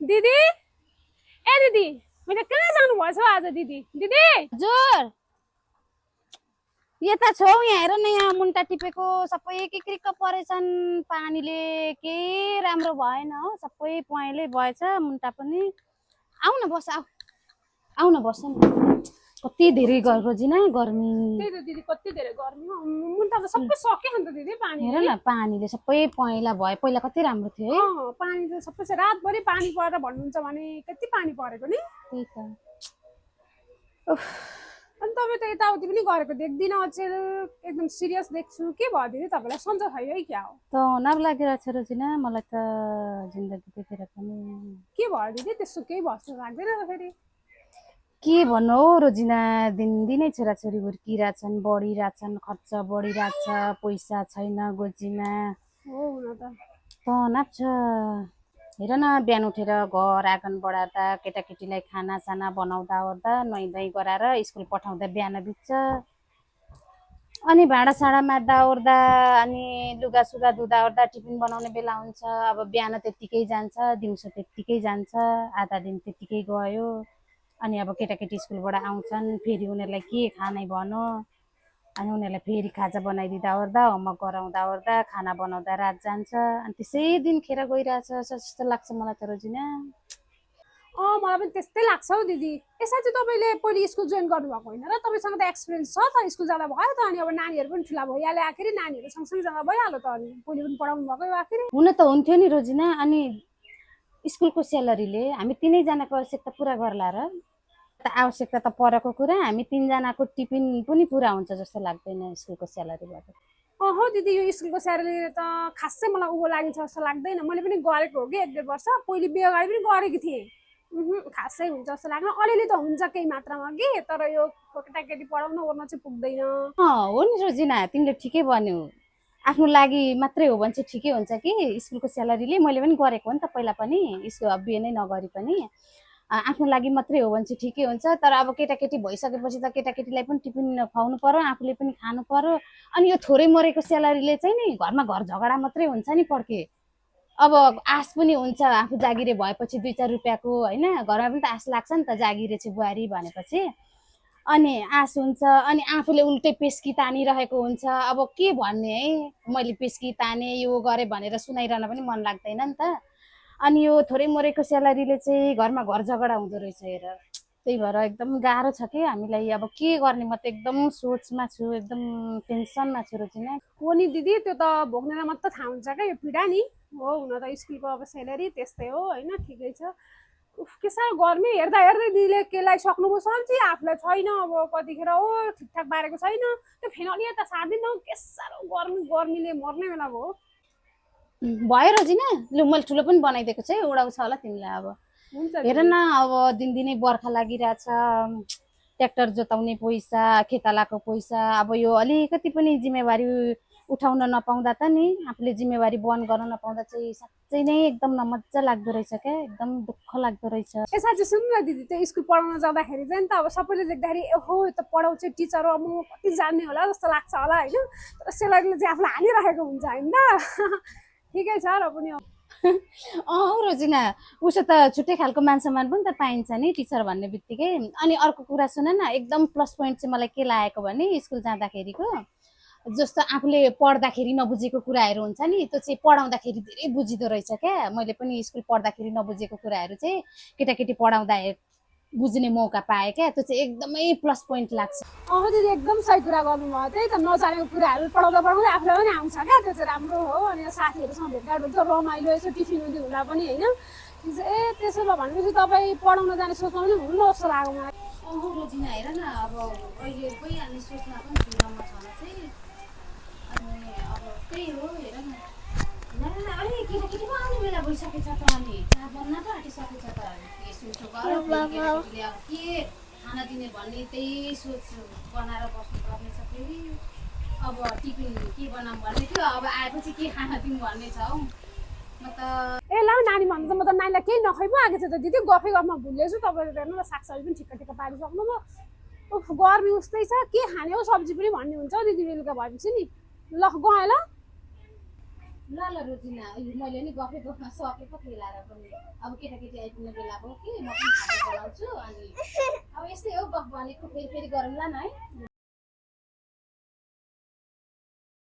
दिदी ए दिदी मैले कहाँ जानु भएछ आज दिदी दिदी हजुर यता छौ यहाँ हेर न यहाँ मुन्टा टिपेको सबै किक्रिक्क परेछन् पानीले के राम्रो भएन हो सबै पहेँलै भएछ मुन्टा पनि आउ न बस आउ न बस न कति धेरै रोजिना गर्मी त्यही त दिदी कति धेरै गर्मी मुन्टा त सबै सक्यो नि त दिदी पानी हेर न पानीले सबै पहेँला भयो पहिला कति राम्रो थियो है पानी त सबै रातभरि पानी परेर भन्नुहुन्छ भने कति पानी परेको नि त्यही त अनि तपाईँ त यताउति पनि गरेको देख्दिनँ अचेल एकदम सिरियस देख्छु के भयो दिदी तपाईँलाई सन्चो छैन है क्या हो तनाव लागिरहेको छ रोजिना मलाई त जिन्दगी देखेर पनि के भयो दिदी त्यस्तो केही भस्तो लाग्दैन त फेरि के भन्नु हौ रोजिना दिनदिनै छोराछोरी हुर्किरहेछन् बढिरहेछन् खर्च बढिरहेछ पैसा छैन गोजीमा हो हुन त तनाव छ हेर न बिहान उठेर घर आँगन बढार्दा केटाकेटीलाई खानासाना बनाउँदा ओर्दा नुहाइधुवाइ गराएर स्कुल पठाउँदा बिहान बित्छ अनि भाँडासाँडा माझ्दा ओर्दा अनि लुगासुगा धुँदा ओर्दा टिफिन बनाउने बेला हुन्छ अब बिहान त्यत्तिकै जान्छ दिउँसो त्यत्तिकै जान्छ आधा दिन त्यत्तिकै गयो अनि अब केटाकेटी स्कुलबाट आउँछन् फेरि उनीहरूलाई के खानै भनौँ अनि उनीहरूलाई फेरि खाजा बनाइदिँदा ओर्दा होमवर्क गराउँदा ओर्दा खाना बनाउँदा रात जान्छ अनि त्यसै दिन खेर गइरहेछ जस्तो लाग्छ मलाई त रोजिना मलाई पनि त्यस्तै लाग्छ हौ दिदी यसमा चाहिँ तपाईँले पहिले स्कुल जोइन गर्नुभएको होइन र तपाईँसँग त एक्सपिरियन्स छ त स्कुल जाँदा भयो त अनि अब नानीहरू पनि ठुला भइहाल्यो आखिर नानीहरू सँगसँगै जाँदा भइहाल्यो त अनि पहिले पनि पढाउनु भएको आखिर हुन त हुन्थ्यो नि रोजिना अनि स्कुलको स्यालेरीले हामी तिनैजनाको आवश्यकता पुरा गर्ला र आवश्यकता त परेको कुरा हामी तिनजनाको टिफिन पनि पुरा हुन्छ जस्तो लाग्दैन स्कुलको स्यालेरीबाट हो दिदी यो स्कुलको स्यालेरीले त खासै मलाई उँभो लागिन्छ जस्तो लाग्दैन मैले पनि गरेको हो कि 1-1.5 वर्ष पहिले बिहे अगाडि पनि गरेकी थिएँ खासै हुन्छ जस्तो लाग्न अलिअलि त हुन्छ केही मात्रामा कि तर यो केटाकेटी पढाउन ओर्न चाहिँ पुग्दैन हो नि रोजिना तिमीले ठिकै भन्यौ आफ्नो लागि मात्रै हो भने चाहिँ ठिकै हुन्छ कि स्कुलको स्यालेरीले मैले पनि गरेको हो नि त पहिला पनि स्कुल बिहे नै नगरी पनि आफ्नो लागि मात्रै हो भने चाहिँ ठिकै हुन्छ तर अब केटाकेटी भइसकेपछि त केटाकेटीलाई पनि टिफिन खुवाउनु पर्यो आफूले पनि खानु पर्यो अनि यो थोरै मरेको स्यालेरीले चाहिँ नि घरमा घर झगडा मात्रै हुन्छ नि पड्के अब आश पनि हुन्छ आफू जागिरे भएपछि 2-4 रुपियाँको होइन घरमा पनि त आश लाग्छ नि त जागिरे चाहिँ बुहारी भनेपछि अनि आश हुन्छ अनि आफूले उल्टै पेस्की तानिरहेको हुन्छ अब के भन्ने है मैले पेस्की ताने यो गरेँ भनेर सुनाइरहन पनि मन लाग्दैन नि त अनि यो थोरै मरेको स्यालेरीले चाहिँ घरमा घर झगडा हुँदो रहेछ हेर त्यही भएर एकदम गाह्रो छ कि हामीलाई अब के गर्ने म त एकदम सोचमा छु एकदम टेन्सनमा छु रोजिना हो नि दिदी त्यो त भोग्नेलाई मात्र थाहा हुन्छ क्या यो पीडा नि हो हुन त स्कुलको अब स्यालेरी त्यस्तै हो होइन ठिकै छ के साह्रो गर्मी हेर्दा हेर्दै दिदीले केलाई सक्नुभयो सम्झी आफूलाई छैन अब कतिखेर हो ठिकठाक पारेको छैन त्यो फेन अलि यता सार्दिनँ के साह्रो गर्मीले मर्ने बेला भयो भयो रोजिना लु मैले ठुलो पनि बनाइदिएको छ है उडाउँछ होला तिमीलाई अब हेर न अब दिनदिनै बर्खा लागिरहेछ ट्र्याक्टर जोताउने पैसा खेतालाको पैसा अब यो अलिकति पनि जिम्मेवारी उठाउन नपाउँदा त नि आफूले जिम्मेवारी वहन गर्न नपाउँदा चाहिँ साँच्चै नै एकदम नमज्जा लाग्दो रहेछ क्या एकदम दुःख लाग्दो रहेछ यसमा चाहिँ सुन्नु न दिदी त्यो स्कुल पढाउन जाँदाखेरि चाहिँ त अब सबैले देख्दाखेरि हो यो त पढाउँछ टिचर हो म कति जान्ने होला जस्तो लाग्छ होला होइन तर सेलरीले चाहिँ आफूलाई हालिरहेको हुन्छ होइन ठिकै छ र पनि रोजिना उसो त छुट्टै खालको मान सम्मान पनि त पाइन्छ नि टिचर भन्ने बित्तिकै अनि अर्को कुरा सुन न एकदम प्लस पोइन्ट चाहिँ मलाई के लागेको भने स्कुल जाँदाखेरिको जस्तो आफूले पढ्दाखेरि नबुझेको कुराहरू हुन्छ नि त्यो चाहिँ पढाउँदाखेरि धेरै बुझिदो रहेछ क्या मैले पनि स्कुल पढ्दाखेरि नबुझेको कुराहरू चाहिँ केटाकेटी पढाउँदा बुझ्ने मौका पाएँ क्या त्यो चाहिँ एकदमै प्लस पोइन्ट लाग्छ दिदी एकदम सही कुरा गर्नुभयो त्यही त नजानेको कुराहरू पढाउँदा पढाउँदै आफूलाई पनि आउँछ क्या त्यो चाहिँ राम्रो हो अनि साथीहरूसँग भेटघाट हुन्छ रमाइलो यसो टिफिन उति हुँदा पनि होइन त्यसो भए भनेपछि तपाईँ पढाउन जाने सोच्नु पनि हुन्न जस्तो लाग्यो मलाई रोजिना हेर न अब अहिले गइहाल्ने सोचमा पनि छुनमा छन चाहिँ अनि अब त्यही हो हेर न अलि केटाकेटी पो आउने बेला भइसकेछ त अनि चार बन्न पो आँटिसकेछ त के खाना दिने भन्ने त्यही सोच बनाएर बस्नुपर्ने छ फेरि अब टिफिन के बनाऊँ भन्ने थियो अब आएपछि के खाना दिउँ भन्ने छ हौ म त ए ल नानी भन्नु त म त नानीलाई केही नखाइ पो आएको थियो त दिदी गफै गफमा भुलेछु तपाईँले हेर्नु न सागसब्जी पनि ठिक्क ठिक्क पारिसक्नुभयो गर्मी उस्तै छ के खाने हो सब्जी पनि भन्ने हुन्छ हौ दिदी बेलुका भएपछि नि ल गएँ ल ल ल रोजिना मैले नि गफै गफमा सकेको खेलाएर पनि अब केटाकेटी आइपुग्ने बेला भयो कि म पनि खाना बनाउँछु अनि अब यस्तै हो गफ भनेको फेरि गरौँला न है